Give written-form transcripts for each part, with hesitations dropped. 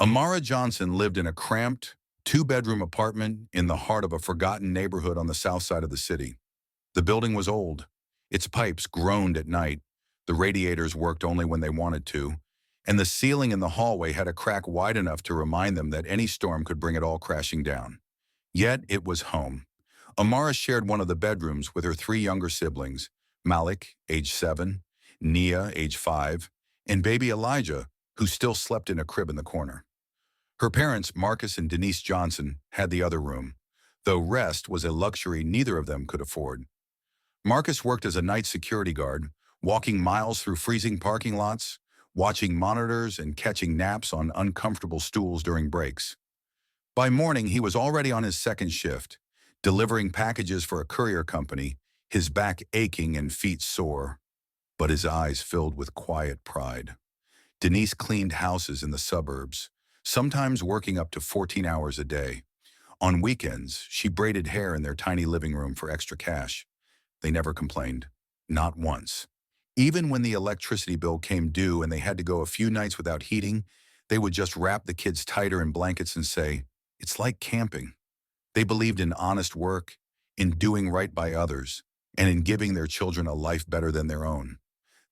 Amara Johnson lived in a cramped, two-bedroom apartment in the heart of a forgotten neighborhood on the south side of the city. The building was old. Its pipes groaned at night. The radiators worked only when they wanted to. And the ceiling in the hallway had a crack wide enough to remind them that any storm could bring it all crashing down. Yet it was home. Amara shared one of the bedrooms with her three younger siblings, Malik, age 7, Nia, age 5, and baby Elijah, who still slept in a crib in the corner. Her parents, Marcus and Denise Johnson, had the other room, though rest was a luxury neither of them could afford. Marcus worked as a night security guard, walking miles through freezing parking lots, watching monitors and catching naps on uncomfortable stools during breaks. By morning, he was already on his second shift, delivering packages for a courier company, his back aching and feet sore, but his eyes filled with quiet pride. Denise cleaned houses in the suburbs, sometimes working up to 14 hours a day. On weekends, she braided hair in their tiny living room for extra cash. They never complained. Not once. Even when the electricity bill came due and they had to go a few nights without heating, they would just wrap the kids tighter in blankets and say, "It's like camping." They believed in honest work, in doing right by others, and in giving their children a life better than their own.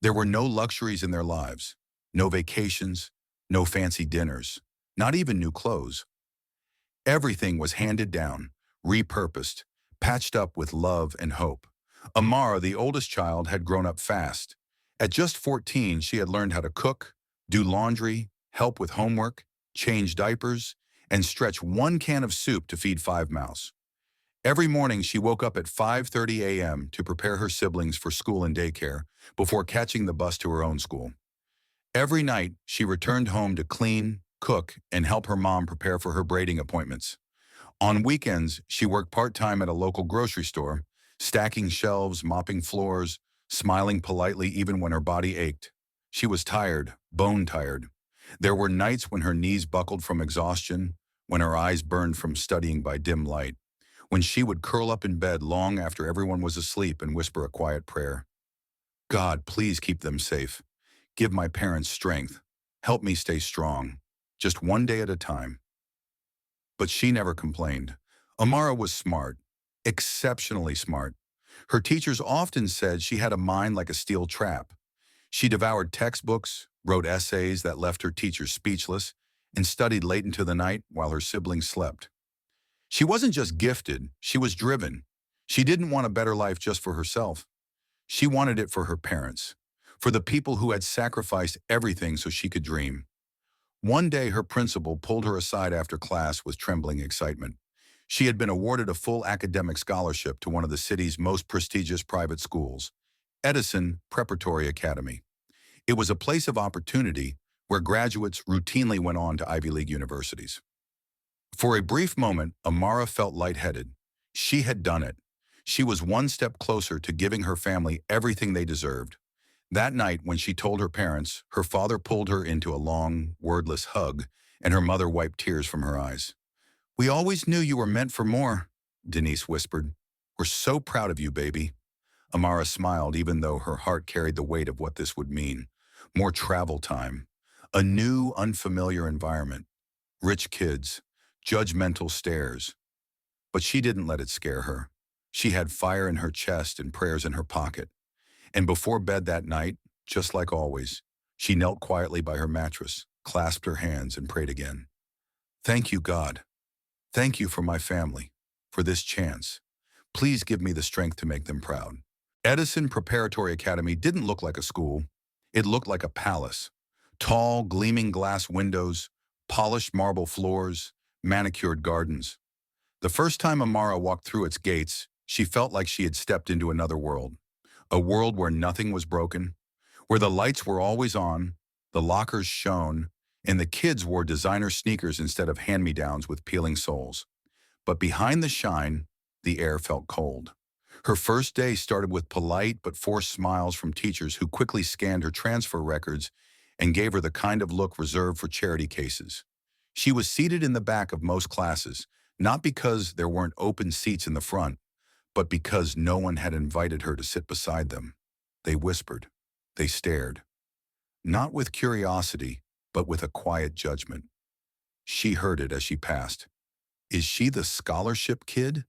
There were no luxuries in their lives, no vacations, no fancy dinners, not even new clothes. Everything was handed down, repurposed, patched up with love and hope. Amara, the oldest child, had grown up fast. At just 14, she had learned how to cook, do laundry, help with homework, change diapers, and stretch one can of soup to feed 5 mouths. Every morning, she woke up at 5:30 a.m. to prepare her siblings for school and daycare before catching the bus to her own school. Every night, she returned home to clean, cook, and help her mom prepare for her braiding appointments. On weekends, she worked part-time at a local grocery store, stacking shelves, mopping floors, smiling politely even when her body ached. She was tired, bone tired. There were nights when her knees buckled from exhaustion, when her eyes burned from studying by dim light, when she would curl up in bed long after everyone was asleep and whisper a quiet prayer. "God, please keep them safe. Give my parents strength. Help me stay strong. Just one day at a time." But she never complained. Amara was smart, exceptionally smart. Her teachers often said she had a mind like a steel trap. She devoured textbooks, wrote essays that left her teachers speechless, and studied late into the night while her siblings slept. She wasn't just gifted, she was driven. She didn't want a better life just for herself. She wanted it for her parents, for the people who had sacrificed everything so she could dream. One day, her principal pulled her aside after class with trembling excitement. She had been awarded a full academic scholarship to one of the city's most prestigious private schools, Edison Preparatory Academy. It was a place of opportunity where graduates routinely went on to Ivy League universities. For a brief moment, Amara felt lightheaded. She had done it. She was one step closer to giving her family everything they deserved. That night, when she told her parents, her father pulled her into a long, wordless hug, and her mother wiped tears from her eyes. "We always knew you were meant for more," Denise whispered. "We're so proud of you, baby." Amara smiled even though her heart carried the weight of what this would mean. More travel time, a new, unfamiliar environment, rich kids, judgmental stares. But she didn't let it scare her. She had fire in her chest and prayers in her pocket. And before bed that night, just like always, she knelt quietly by her mattress, clasped her hands, and prayed again. "Thank you, God. Thank you for my family, for this chance. Please give me the strength to make them proud." Edison Preparatory Academy didn't look like a school. It looked like a palace. Tall, gleaming glass windows, polished marble floors, manicured gardens. The first time Amara walked through its gates, she felt like she had stepped into another world. A world where nothing was broken, where the lights were always on, the lockers shone, and the kids wore designer sneakers instead of hand-me-downs with peeling soles. But behind the shine, the air felt cold. Her first day started with polite but forced smiles from teachers who quickly scanned her transfer records and gave her the kind of look reserved for charity cases. She was seated in the back of most classes, not because there weren't open seats in the front, but because no one had invited her to sit beside them. They whispered. They stared. Not with curiosity, but with a quiet judgment. She heard it as she passed. Is she the scholarship kid?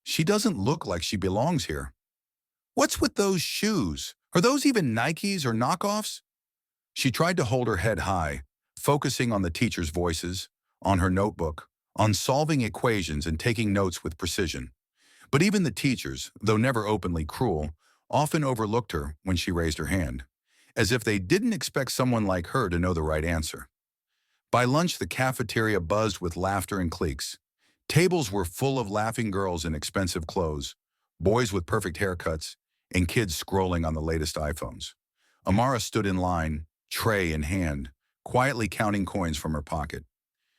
She doesn't look like she belongs here. What's with those shoes? Are those even Nikes or knockoffs? She tried to hold her head high, focusing on the teacher's voices, on her notebook, on solving equations and taking notes with precision. But even the teachers, though never openly cruel, often overlooked her when she raised her hand, as if they didn't expect someone like her to know the right answer. By lunch, the cafeteria buzzed with laughter and cliques. Tables were full of laughing girls in expensive clothes, boys with perfect haircuts, and kids scrolling on the latest iPhones. Amara stood in line, tray in hand, quietly counting coins from her pocket.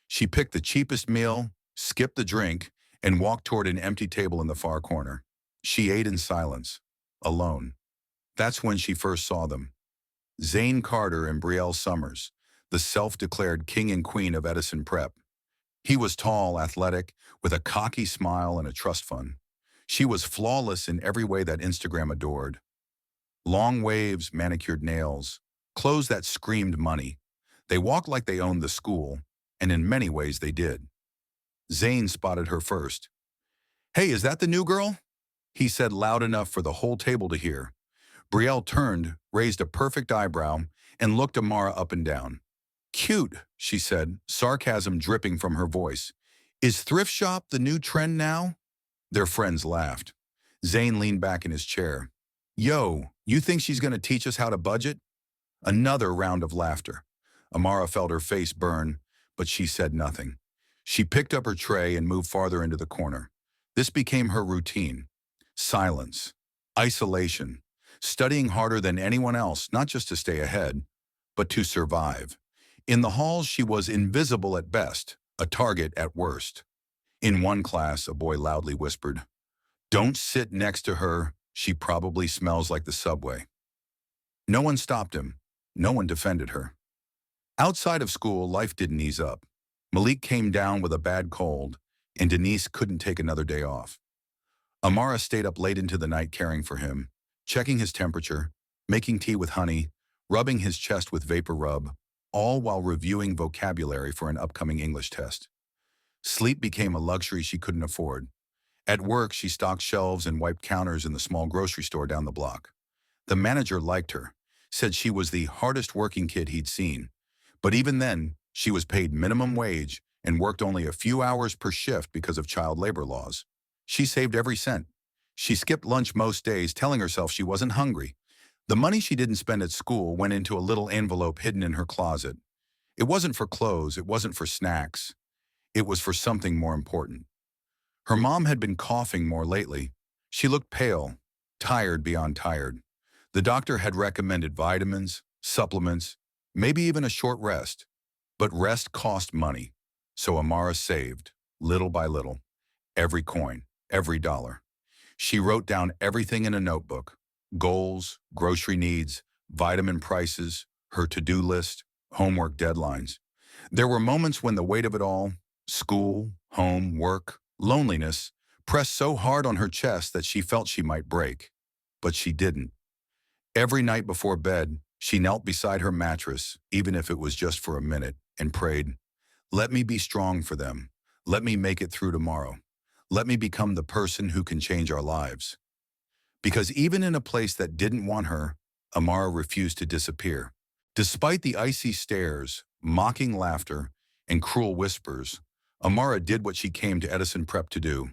She picked the cheapest meal, skipped the drink, and walked toward an empty table in the far corner. She ate in silence, alone. That's when she first saw them. Zane Carter and Brielle Summers, the self-declared king and queen of Edison Prep. He was tall, athletic, with a cocky smile and a trust fund. She was flawless in every way that Instagram adored. Long waves, manicured nails, clothes that screamed money. They walked like they owned the school, and in many ways they did. Zane spotted her first. "Hey, is that the new girl?" he said loud enough for the whole table to hear. Brielle turned, raised a perfect eyebrow, and looked Amara up and down. "Cute," she said, sarcasm dripping from her voice. "Is thrift shop the new trend now?" Their friends laughed. Zane leaned back in his chair. "Yo, you think she's going to teach us how to budget?" Another round of laughter. Amara felt her face burn, but she said nothing. She picked up her tray and moved farther into the corner. This became her routine. Silence. Isolation. Studying harder than anyone else, not just to stay ahead, but to survive. In the halls, she was invisible at best, a target at worst. In one class, a boy loudly whispered, "Don't sit next to her. She probably smells like the subway." No one stopped him. No one defended her. Outside of school, life didn't ease up. Malik came down with a bad cold, and Denise couldn't take another day off. Amara stayed up late into the night caring for him, checking his temperature, making tea with honey, rubbing his chest with vapor rub, all while reviewing vocabulary for an upcoming English test. Sleep became a luxury she couldn't afford. At work, she stocked shelves and wiped counters in the small grocery store down the block. The manager liked her, said she was the hardest working kid he'd seen. But even then, she was paid minimum wage and worked only a few hours per shift because of child labor laws. She saved every cent. She skipped lunch most days, telling herself she wasn't hungry. The money she didn't spend at school went into a little envelope hidden in her closet. It wasn't for clothes, it wasn't for snacks. It was for something more important. Her mom had been coughing more lately. She looked pale, tired beyond tired. The doctor had recommended vitamins, supplements, maybe even a short rest. But rest cost money, so Amara saved, little by little, every coin, every dollar. She wrote down everything in a notebook: goals, grocery needs, vitamin prices, her to-do list, homework deadlines. There were moments when the weight of it all, school, home, work, loneliness, pressed so hard on her chest that she felt she might break. But she didn't. Every night before bed, she knelt beside her mattress, even if it was just for a minute, and prayed, "Let me be strong for them. Let me make it through tomorrow. Let me become the person who can change our lives." Because even in a place that didn't want her, Amara refused to disappear. Despite the icy stares, mocking laughter, and cruel whispers, Amara did what she came to Edison Prep to do: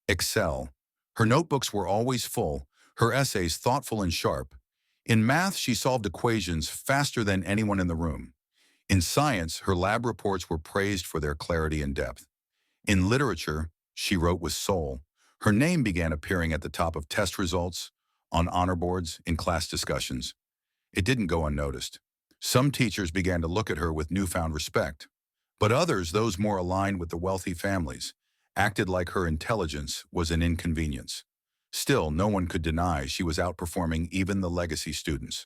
excel. Her notebooks were always full, her essays thoughtful and sharp. In math, she solved equations faster than anyone in the room. In science, her lab reports were praised for their clarity and depth. In literature, she wrote with soul. Her name began appearing at the top of test results, on honor boards, in class discussions. It didn't go unnoticed. Some teachers began to look at her with newfound respect. But others, those more aligned with the wealthy families, acted like her intelligence was an inconvenience. Still, no one could deny she was outperforming even the legacy students.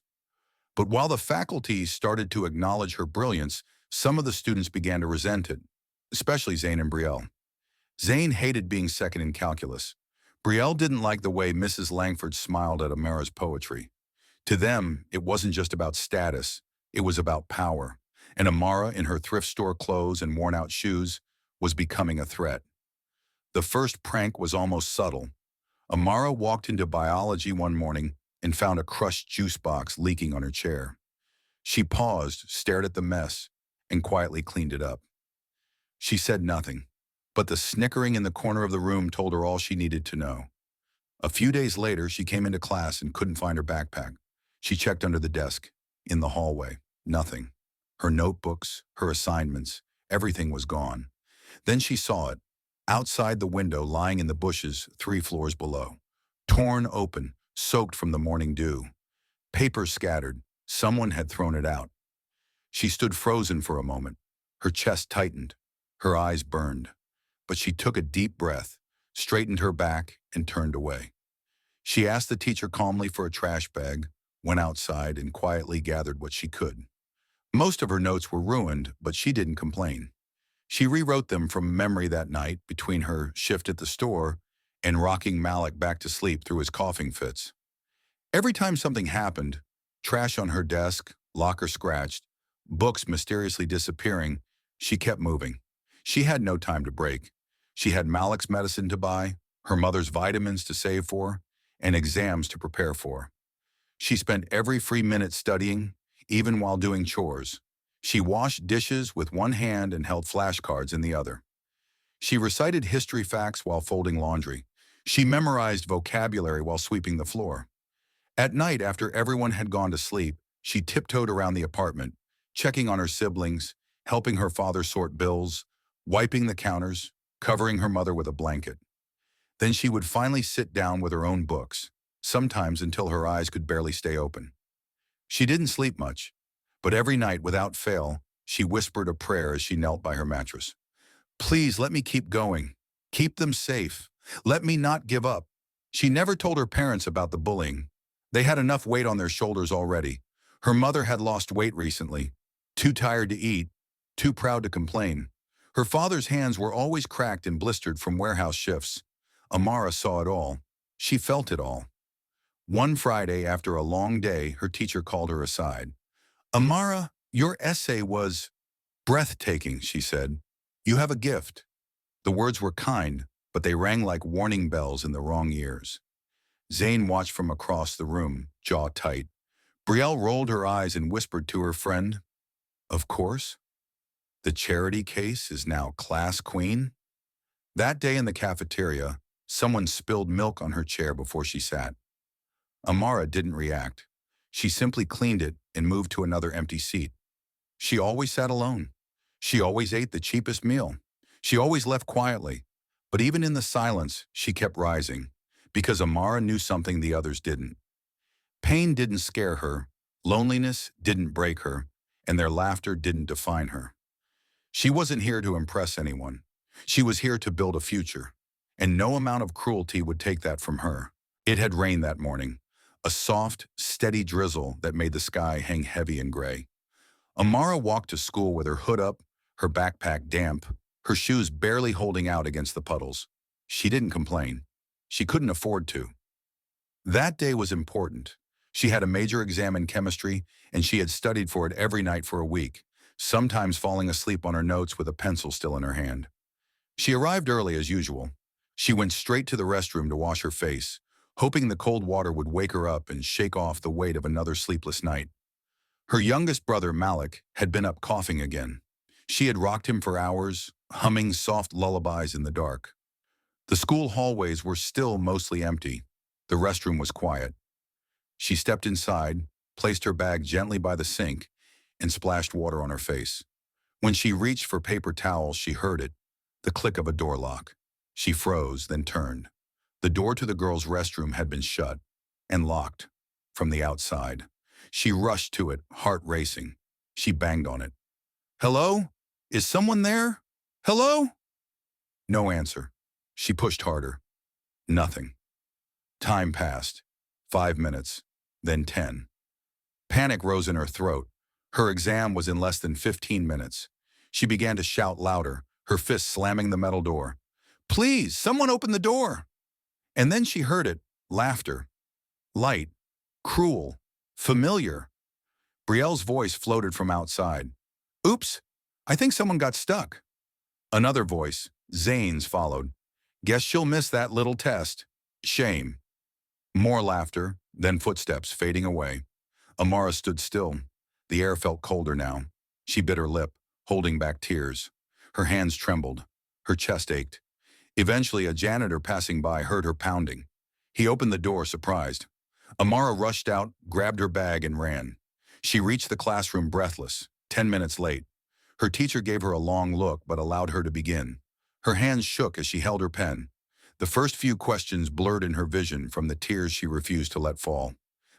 But while the faculty started to acknowledge her brilliance, some of the students began to resent it, especially Zane and Brielle. Zane hated being second in calculus. Brielle didn't like the way Mrs. Langford smiled at Amara's poetry. To them, it wasn't just about status, it was about power. and Amara, in her thrift store clothes and worn-out shoes, was becoming a threat. The first prank was almost subtle. Amara walked into biology one morning and found a crushed juice box leaking on her chair. She paused, stared at the mess, and quietly cleaned it up. She said nothing, but the snickering in the corner of the room told her all she needed to know. A few days later, she came into class and couldn't find her backpack. She checked under the desk, in the hallway. Nothing. Her notebooks, her assignments, everything was gone. Then she saw it, outside the window lying in the bushes 3 floors below. Torn open, soaked from the morning dew. Paper scattered. Someone had thrown it out. She stood frozen for a moment. Her chest tightened. Her eyes burned. But she took a deep breath, straightened her back, and turned away. She asked the teacher calmly for a trash bag, went outside, and quietly gathered what she could. Most of her notes were ruined, but she didn't complain. She rewrote them from memory that night between her shift at the store and rocking Malik back to sleep through his coughing fits. Every time something happened, trash on her desk, locker scratched, books mysteriously disappearing, she kept moving. She had no time to break. She had Malik's medicine to buy, her mother's vitamins to save for, and exams to prepare for. She spent every free minute studying, even while doing chores. She washed dishes with one hand and held flashcards in the other. She recited history facts while folding laundry. She memorized vocabulary while sweeping the floor. At night, after everyone had gone to sleep, she tiptoed around the apartment, checking on her siblings, helping her father sort bills, wiping the counters, covering her mother with a blanket. Then she would finally sit down with her own books, sometimes until her eyes could barely stay open. She didn't sleep much, but every night, without fail, she whispered a prayer as she knelt by her mattress. Please let me keep going. Keep them safe. Let me not give up. She never told her parents about the bullying. They had enough weight on their shoulders already. Her mother had lost weight recently, too tired to eat, too proud to complain. Her father's hands were always cracked and blistered from warehouse shifts. Amara saw it all. She felt it all. One Friday, after a long day, her teacher called her aside. Amara, your essay was breathtaking, she said. You have a gift. The words were kind, but they rang like warning bells in the wrong ears. Zane watched from across the room, jaw tight. Brielle rolled her eyes and whispered to her friend, Of course. The charity case is now class queen? That day in the cafeteria, someone spilled milk on her chair before she sat. Amara didn't react. She simply cleaned it and moved to another empty seat. She always sat alone. She always ate the cheapest meal. She always left quietly. But even in the silence, she kept rising, because Amara knew something the others didn't. Pain didn't scare her, loneliness didn't break her, and their laughter didn't define her. She wasn't here to impress anyone. She was here to build a future, and no amount of cruelty would take that from her. It had rained that morning, a soft, steady drizzle that made the sky hang heavy and gray. Amara walked to school with her hood up, her backpack damp, her shoes barely holding out against the puddles. She didn't complain. She couldn't afford to. That day was important. She had a major exam in chemistry, and she had studied for it every night for a week, sometimes falling asleep on her notes with a pencil still in her hand. She arrived early as usual. She went straight to the restroom to wash her face, hoping the cold water would wake her up and shake off the weight of another sleepless night. Her youngest brother, Malik, had been up coughing again. She had rocked him for hours, humming soft lullabies in the dark. The school hallways were still mostly empty. The restroom was quiet. She stepped inside, placed her bag gently by the sink, and splashed water on her face. When she reached for paper towels, she heard it, the click of a door lock. She froze, then turned. The door to the girls' restroom had been shut and locked from the outside. She rushed to it, heart racing. She banged on it. Hello? Is someone there? Hello? No answer. She pushed harder. Nothing. Time passed. 5 minutes, then 10. Panic rose in her throat. Her exam was in less than 15 minutes. She began to shout louder, her fist slamming the metal door. Please, someone open the door. And then she heard it, laughter. Light, cruel, familiar. Brielle's voice floated from outside. Oops, I think someone got stuck. Another voice, Zane's, followed. Guess she'll miss that little test. Shame. More laughter, then footsteps fading away. Amara stood still. The air felt colder now. She bit her lip, holding back tears. Her hands trembled. Her chest ached. Eventually, a janitor passing by heard her pounding. He opened the door, surprised. Amara rushed out, grabbed her bag, and ran. She reached the classroom breathless, 10 minutes late. Her teacher gave her a long look but allowed her to begin. Her hands shook as she held her pen. The first few questions blurred in her vision from the tears she refused to let fall.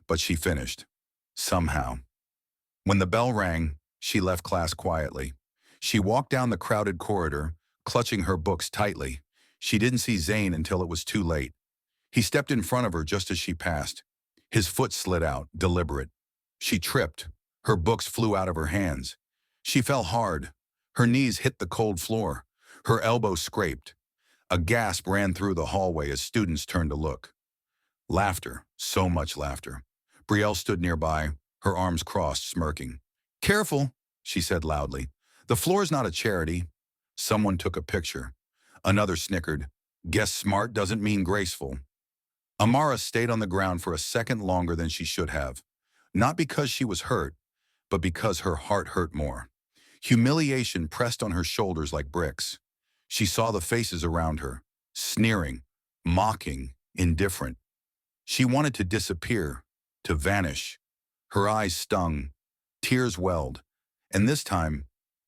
But she finished. Somehow. When the bell rang, she left class quietly. She walked down the crowded corridor, clutching her books tightly. She didn't see Zane until it was too late. He stepped in front of her just as she passed. His foot slid out, deliberate. She tripped. Her books flew out of her hands. She fell hard. Her knees hit the cold floor. Her elbow scraped. A gasp ran through the hallway as students turned to look. Laughter, so much laughter. Brielle stood nearby, her arms crossed, smirking. Careful, she said loudly. The floor's not a charity. Someone took a picture. Another snickered. Guess smart doesn't mean graceful. Amara stayed on the ground for a second longer than she should have. Not because she was hurt, but because her heart hurt more. Humiliation pressed on her shoulders like bricks. She saw the faces around her, sneering, mocking, indifferent. She wanted to disappear, to vanish. Her eyes stung, tears welled, and this time,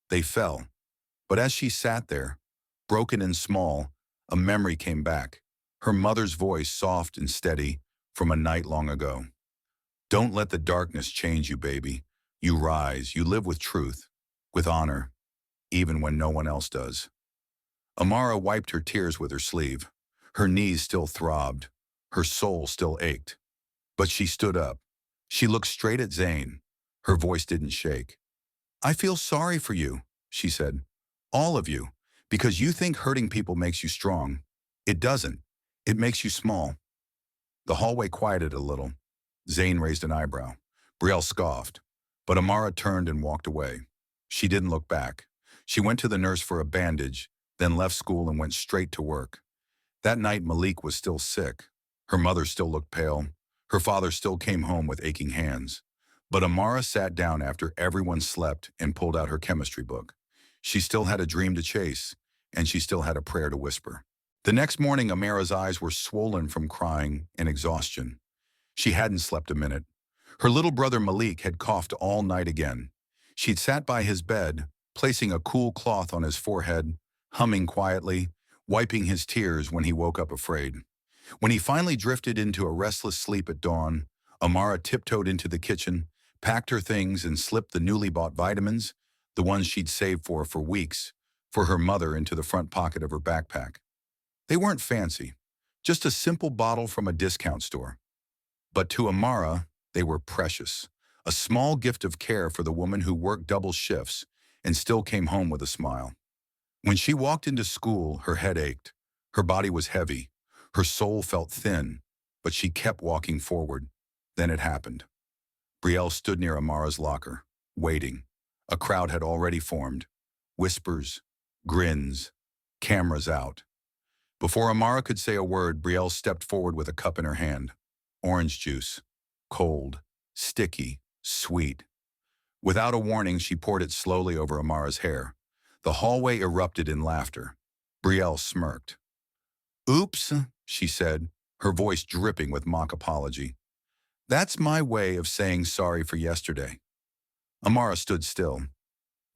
they fell. But as she sat there, broken and small, a memory came back. Her mother's voice, soft and steady, from a night long ago. Don't let the darkness change you, baby. You rise, you live with truth, with honor, even when no one else does. Amara wiped her tears with her sleeve. Her knees still throbbed. Her soul still ached. But she stood up. She looked straight at Zane. Her voice didn't shake. I feel sorry for you, she said. All of you, because you think hurting people makes you strong. It doesn't. It makes you small. The hallway quieted a little. Zane raised an eyebrow. Brielle scoffed. But Amara turned and walked away. She didn't look back. She went to the nurse for a bandage, then left school and went straight to work. That night, Malik was still sick. Her mother still looked pale. Her father still came home with aching hands. But Amara sat down after everyone slept and pulled out her chemistry book. She still had a dream to chase, and she still had a prayer to whisper. The next morning, Amara's eyes were swollen from crying and exhaustion. She hadn't slept a minute. Her little brother Malik had coughed all night again. She'd sat by his bed, placing a cool cloth on his forehead, humming quietly, wiping his tears when he woke up afraid. When he finally drifted into a restless sleep at dawn, Amara tiptoed into the kitchen, packed her things and slipped the newly bought vitamins, the ones she'd saved for weeks, for her mother into the front pocket of her backpack. They weren't fancy, just a simple bottle from a discount store. But to Amara, they were precious, a small gift of care for the woman who worked double shifts and still came home with a smile. When she walked into school, her head ached. Her body was heavy. Her soul felt thin, but she kept walking forward. Then it happened. Brielle stood near Amara's locker, waiting. A crowd had already formed. Whispers, grins, cameras out. Before Amara could say a word, Brielle stepped forward with a cup in her hand. Orange juice. Cold, sticky, sweet. Without a warning, she poured it slowly over Amara's hair. The hallway erupted in laughter. Brielle smirked. Oops, she said, her voice dripping with mock apology. That's my way of saying sorry for yesterday. Amara stood still.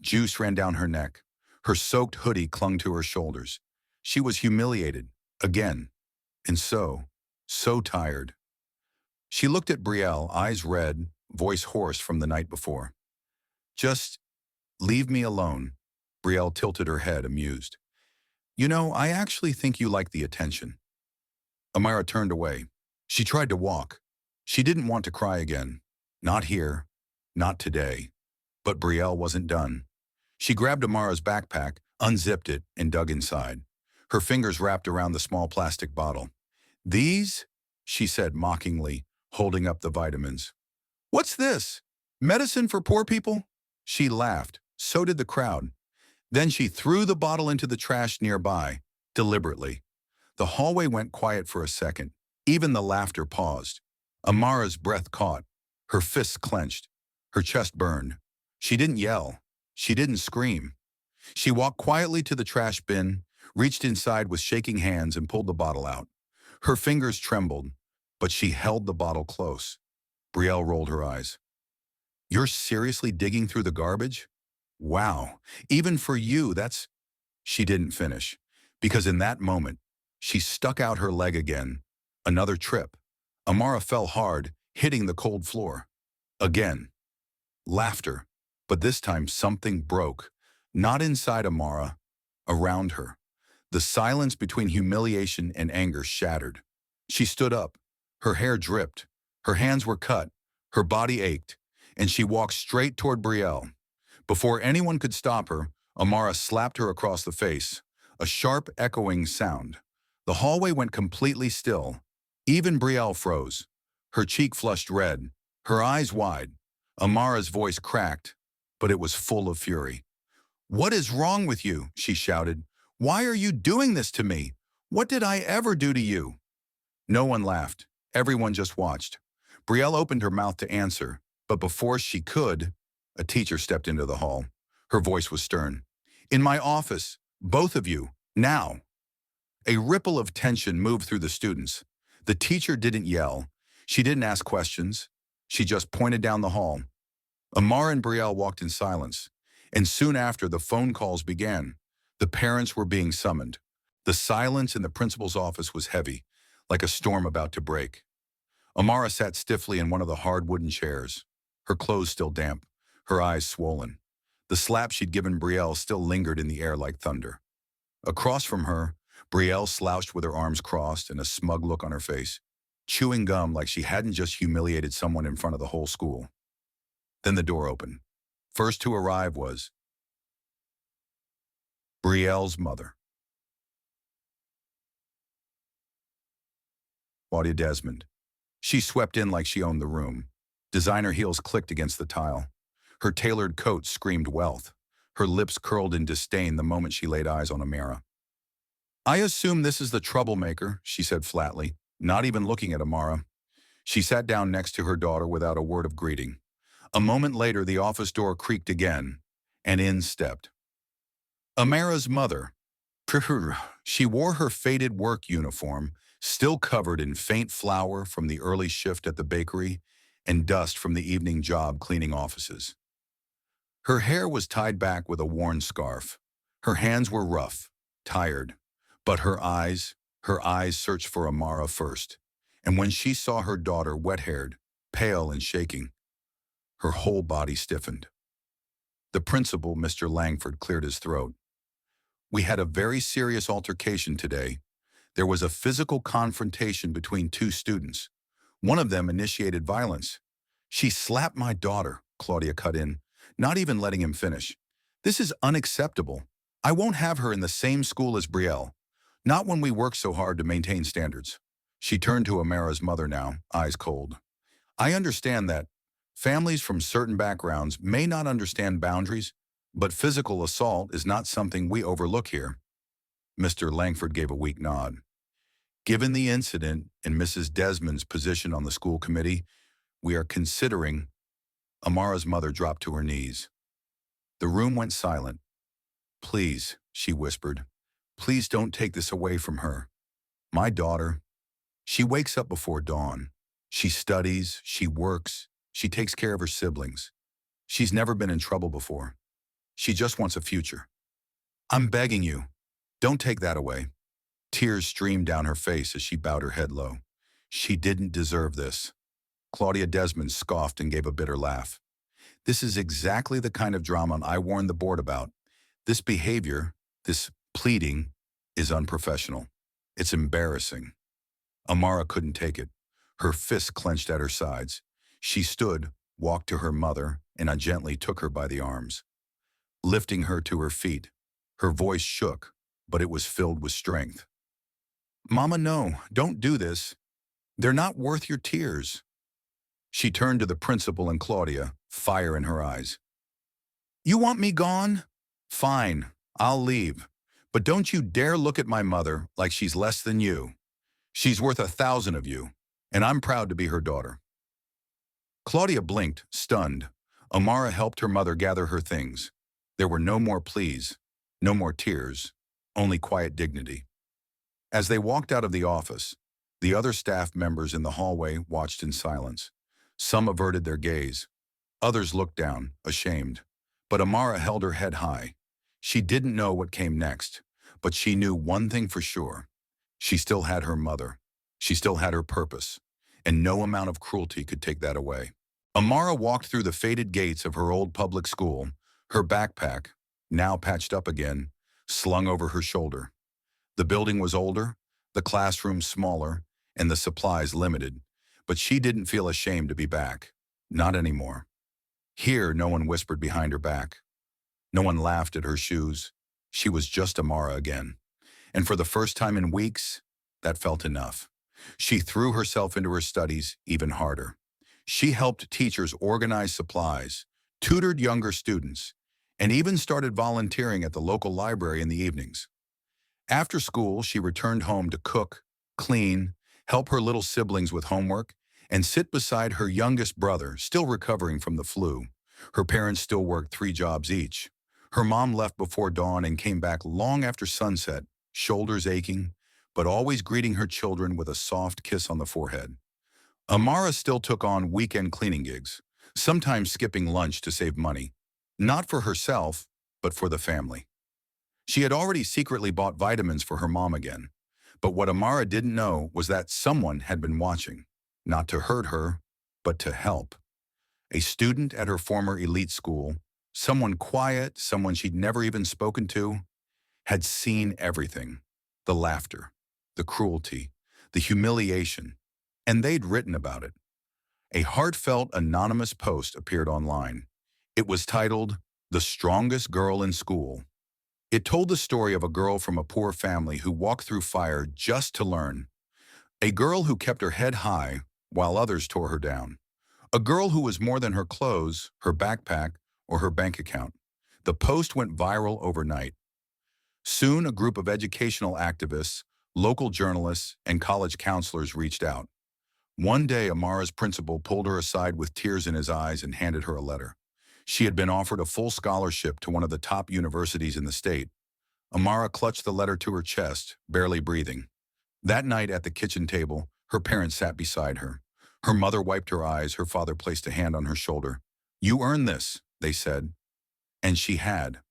Juice ran down her neck. Her soaked hoodie clung to her shoulders. She was humiliated, again, and so tired. She looked at Brielle, eyes red, voice hoarse from the night before. Just leave me alone. Brielle tilted her head, amused. You know, I actually think you like the attention. Amara turned away. She tried to walk. She didn't want to cry again. Not here. Not today. But Brielle wasn't done. She grabbed Amara's backpack, unzipped it, and dug inside. Her fingers wrapped around the small plastic bottle. These? She said mockingly, holding up the vitamins. What's this? Medicine for poor people? She laughed, So did the crowd. Then she threw the bottle into the trash nearby, deliberately. The hallway went quiet for a second. Even the laughter paused. Amara's breath caught. Her fists clenched. Her chest burned. She didn't yell. She didn't scream. She walked quietly to the trash bin, reached inside with shaking hands and pulled the bottle out. Her fingers trembled, but she held the bottle close. Brielle rolled her eyes. "You're seriously digging through the garbage? Wow, even for you, that's—" She didn't finish, because in that moment, she stuck out her leg again. Another trip. Amara fell hard, hitting the cold floor. Again. Laughter. But this time something broke. Not inside Amara, around her. The silence between humiliation and anger shattered. She stood up. Her hair dripped. Her hands were cut. Her body ached. And she walked straight toward Brielle. Before anyone could stop her, Amara slapped her across the face. A sharp, echoing sound. The hallway went completely still. Even Brielle froze. Her cheek flushed red. Her eyes wide. Amara's voice cracked, but it was full of fury. "What is wrong with you?" she shouted. "Why are you doing this to me? What did I ever do to you?" No one laughed. Everyone just watched. Brielle opened her mouth to answer, but before she could, a teacher stepped into the hall. Her voice was stern. "In my office, both of you, now." A ripple of tension moved through the students. The teacher didn't yell. She didn't ask questions. She just pointed down the hall. Amara and Brielle walked in silence, and soon after the phone calls began. The parents were being summoned. The silence in the principal's office was heavy, like a storm about to break. Amara sat stiffly in one of the hard wooden chairs, her clothes still damp, her eyes swollen. The slap she'd given Brielle still lingered in the air like thunder. Across from her, Brielle slouched with her arms crossed and a smug look on her face, chewing gum like she hadn't just humiliated someone in front of the whole school. Then the door opened. First to arrive was Brielle's mother, Claudia Desmond. She swept in like she owned the room. Designer heels clicked against the tile. Her tailored coat screamed wealth. Her lips curled in disdain the moment she laid eyes on Amara. "I assume this is the troublemaker," she said flatly, not even looking at Amara. She sat down next to her daughter without a word of greeting. A moment later, the office door creaked again, and in stepped Amara's mother. She wore her faded work uniform, still covered in faint flour from the early shift at the bakery and dust from the evening job cleaning offices. Her hair was tied back with a worn scarf. Her hands were rough, tired, but her eyes searched for Amara first. And when she saw her daughter wet-haired, pale and shaking, her whole body stiffened. The principal, Mr. Langford, cleared his throat. "We had a very serious altercation today. There was a physical confrontation between two students. One of them initiated violence." "She slapped my daughter," Claudia cut in, not even letting him finish. "This is unacceptable. I won't have her in the same school as Brielle. Not when we work so hard to maintain standards." She turned to Amara's mother now, eyes cold. "I understand that families from certain backgrounds may not understand boundaries, but physical assault is not something we overlook here." Mr. Langford gave a weak nod. "Given the incident and Mrs. Desmond's position on the school committee, we are considering—" Amara's mother dropped to her knees. The room went silent. "Please," she whispered, "please don't take this away from her. My daughter, she wakes up before dawn. She studies, she works, she takes care of her siblings. She's never been in trouble before. She just wants a future. I'm begging you, don't take that away." Tears streamed down her face as she bowed her head low. She didn't deserve this. Claudia Desmond scoffed and gave a bitter laugh. "This is exactly the kind of drama I warned the board about. This behavior, this pleading, is unprofessional. It's embarrassing." Amara couldn't take it. Her fists clenched at her sides. She stood, walked to her mother, and I gently took her by the arms, lifting her to her feet. Her voice shook, but it was filled with strength. "Mama, no, don't do this. They're not worth your tears." She turned to the principal and Claudia, fire in her eyes. You want me gone? Fine, I'll leave. But don't you dare look at my mother like she's less than you. She's worth 1,000 of you, and I'm proud to be her daughter. Claudia blinked, stunned. Amara helped her mother gather her things. There were no more pleas, no more tears, only quiet dignity. As they walked out of the office, the other staff members in the hallway watched in silence. Some averted their gaze. Others looked down, ashamed. But Amara held her head high. She didn't know what came next, but she knew one thing for sure. She still had her mother. She still had her purpose, and no amount of cruelty could take that away. Amara walked through the faded gates of her old public school, her backpack, now patched up again, slung over her shoulder. The building was older, the classrooms smaller, and the supplies limited, but she didn't feel ashamed to be back. Not anymore. Here, no one whispered behind her back. No one laughed at her shoes. She was just Amara again. And for the first time in weeks, that felt enough. She threw herself into her studies even harder. She helped teachers organize supplies, tutored younger students, and even started volunteering at the local library in the evenings. After school, she returned home to cook, clean, help her little siblings with homework, and sit beside her youngest brother, still recovering from the flu. Her parents still worked 3 jobs each. Her mom left before dawn and came back long after sunset, shoulders aching, but always greeting her children with a soft kiss on the forehead. Amara still took on weekend cleaning gigs, sometimes skipping lunch to save money, not for herself, but for the family. She had already secretly bought vitamins for her mom again, but what Amara didn't know was that someone had been watching, not to hurt her, but to help. A student at her former elite school, someone quiet, someone she'd never even spoken to, had seen everything. The laughter, the cruelty, the humiliation, and they'd written about it. A heartfelt anonymous post appeared online. It was titled, "The Strongest Girl in School." It told the story of a girl from a poor family who walked through fire just to learn. A girl who kept her head high while others tore her down. A girl who was more than her clothes, her backpack, or her bank account. The post went viral overnight. Soon, a group of educational activists, local journalists, and college counselors reached out. One day, Amara's principal pulled her aside with tears in his eyes and handed her a letter. She had been offered a full scholarship to one of the top universities in the state. Amara clutched the letter to her chest, barely breathing. That night at the kitchen table, her parents sat beside her. Her mother wiped her eyes, her father placed a hand on her shoulder. "You earned this," they said. And she had.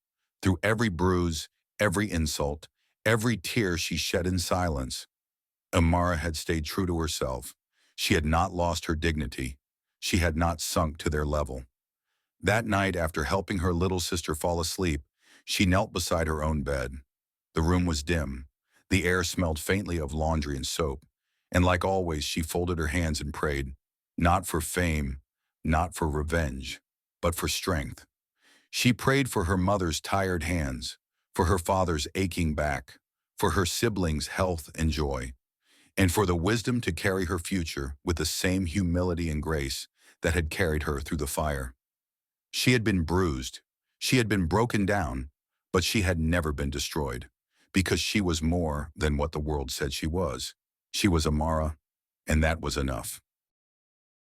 Through every bruise, every insult, every tear she shed in silence, Amara had stayed true to herself. She had not lost her dignity. She had not sunk to their level. That night, after helping her little sister fall asleep, she knelt beside her own bed. The room was dim. The air smelled faintly of laundry and soap. And like always, she folded her hands and prayed, not for fame, not for revenge, but for strength. She prayed for her mother's tired hands, for her father's aching back, for her siblings' health and joy, and for the wisdom to carry her future with the same humility and grace that had carried her through the fire. She had been bruised, she had been broken down, but she had never been destroyed, because she was more than what the world said she was. She was Amara, and that was enough.